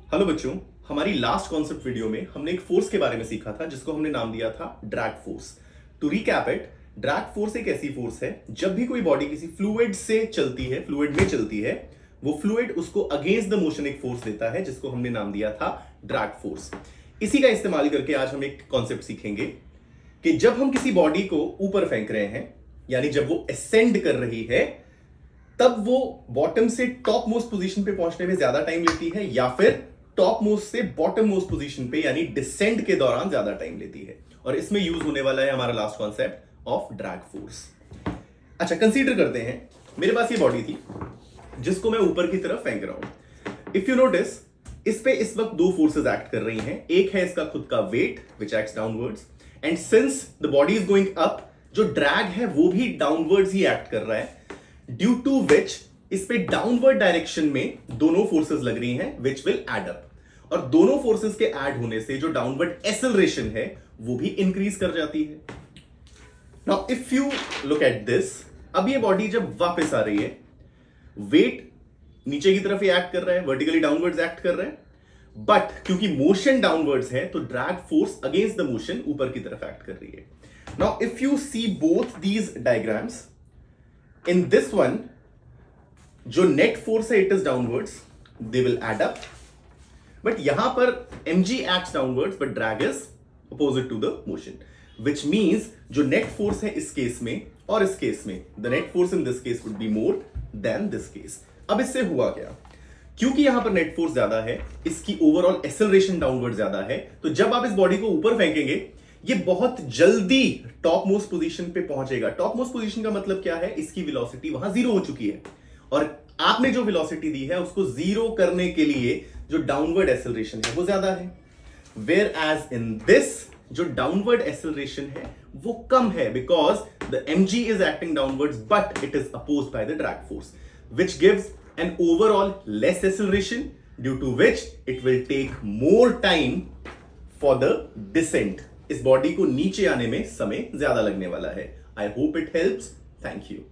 Hello बच्चों, हमारी last concept video में हमने एक फोर्स के बारे में सीखा था जिसको हमने नाम दिया था drag force. To recap it, drag force एक ऐसी फोर्स है जब भी कोई बॉडी किसी फ्लूइड से चलती है, फ्लूइड में चलती है, वो फ्लूइड उसको अगेंस्ट द मोशन एक फोर्स देता है जिसको हमने नाम दिया था ड्रैग फोर्स। इसी का इस्तेमाल करके आज हम एक कॉन्सेप्ट सीखेंगे कि जब हम किसी बॉडी को ऊपर फेंक रहे हैं, यानी जब वो असेंड कर रही है, तब वो बॉटम से टॉप मोस्ट पोजीशन पे पहुंचने में ज्यादा टाइम लेती है या फिर टॉप मोस्ट से बॉटम मोस्ट पोजीशन पे यानी डिसेंड के दौरान ज्यादा टाइम लेती है। और इसमें यूज होने वाला है हमारा last concept of drag force. अच्छा, कंसीडर करते हैं मेरे पास ये बॉडी थी जिसको मैं ऊपर की तरफ फेंक रहा हूं। इफ यू नोटिस, इस पे इस वक्त दो फोर्सेस एक्ट कर रही हैं। एक है इसका खुद का weight which acts downwards, and since the body is going up, जो ड्रैग है वो भी डाउनवर्ड्स ही एक्ट कर रहा है, ड्यू टू विच इस पे डाउनवर्ड डायरेक्शन में दोनों फोर्सेस लग रही हैं विच विल एड अप। और दोनों फोर्सेस के ऐड होने से जो डाउनवर्ड एक्सेलरेशन है वो भी इंक्रीज कर जाती है। Now if you look at this, अब ये बॉडी जब वापस आ रही है, वेट नीचे की तरफ ही एक्ट कर रहा है, वर्टिकली डाउनवर्ड्स एक्ट कर रहा है, बट क्योंकि मोशन डाउनवर्ड्स है तो drag force against the motion ऊपर की तरफ एक्ट कर रही है। Now if you see both these diagrams, in this one जो नेट फोर्स है it is downwards, they will add up, but यहां पर mg acts downwards but drag is opposite to the motion, which means जो net force है इस case में और इस केस में, the net force in this case would be more than this case. अब इससे हुआ क्या? क्योंकि यहां पर नेट फोर्स ज्यादा है, इसकी ओवरऑल एक्सेलरेशन डाउनवर्ड ज्यादा है, तो जब आप इस बॉडी को ऊपर फेंकेंगे ये बहुत जल्दी टॉप मोस्ट पोजीशन पे पहुंचेगा। टॉप मोस्ट पोजीशन का मतलब क्या है? इसकी वेलोसिटी वहां जीरो हो चुकी है और आपने जो वेलोसिटी दी है उसको जीरो करने के लिए जो डाउनवर्ड एक्सेलरेशन है वो ज्यादा है। वेयर एज इन दिस जो डाउनवर्ड एक्सेलरेशन है वो कम है, because the mg is acting downwards but it is opposed by the drag force, which gives an overall less acceleration, due to which it will take more time for the descent. इस body को नीचे आने में समय ज्यादा लगने वाला है। I hope it helps. Thank you.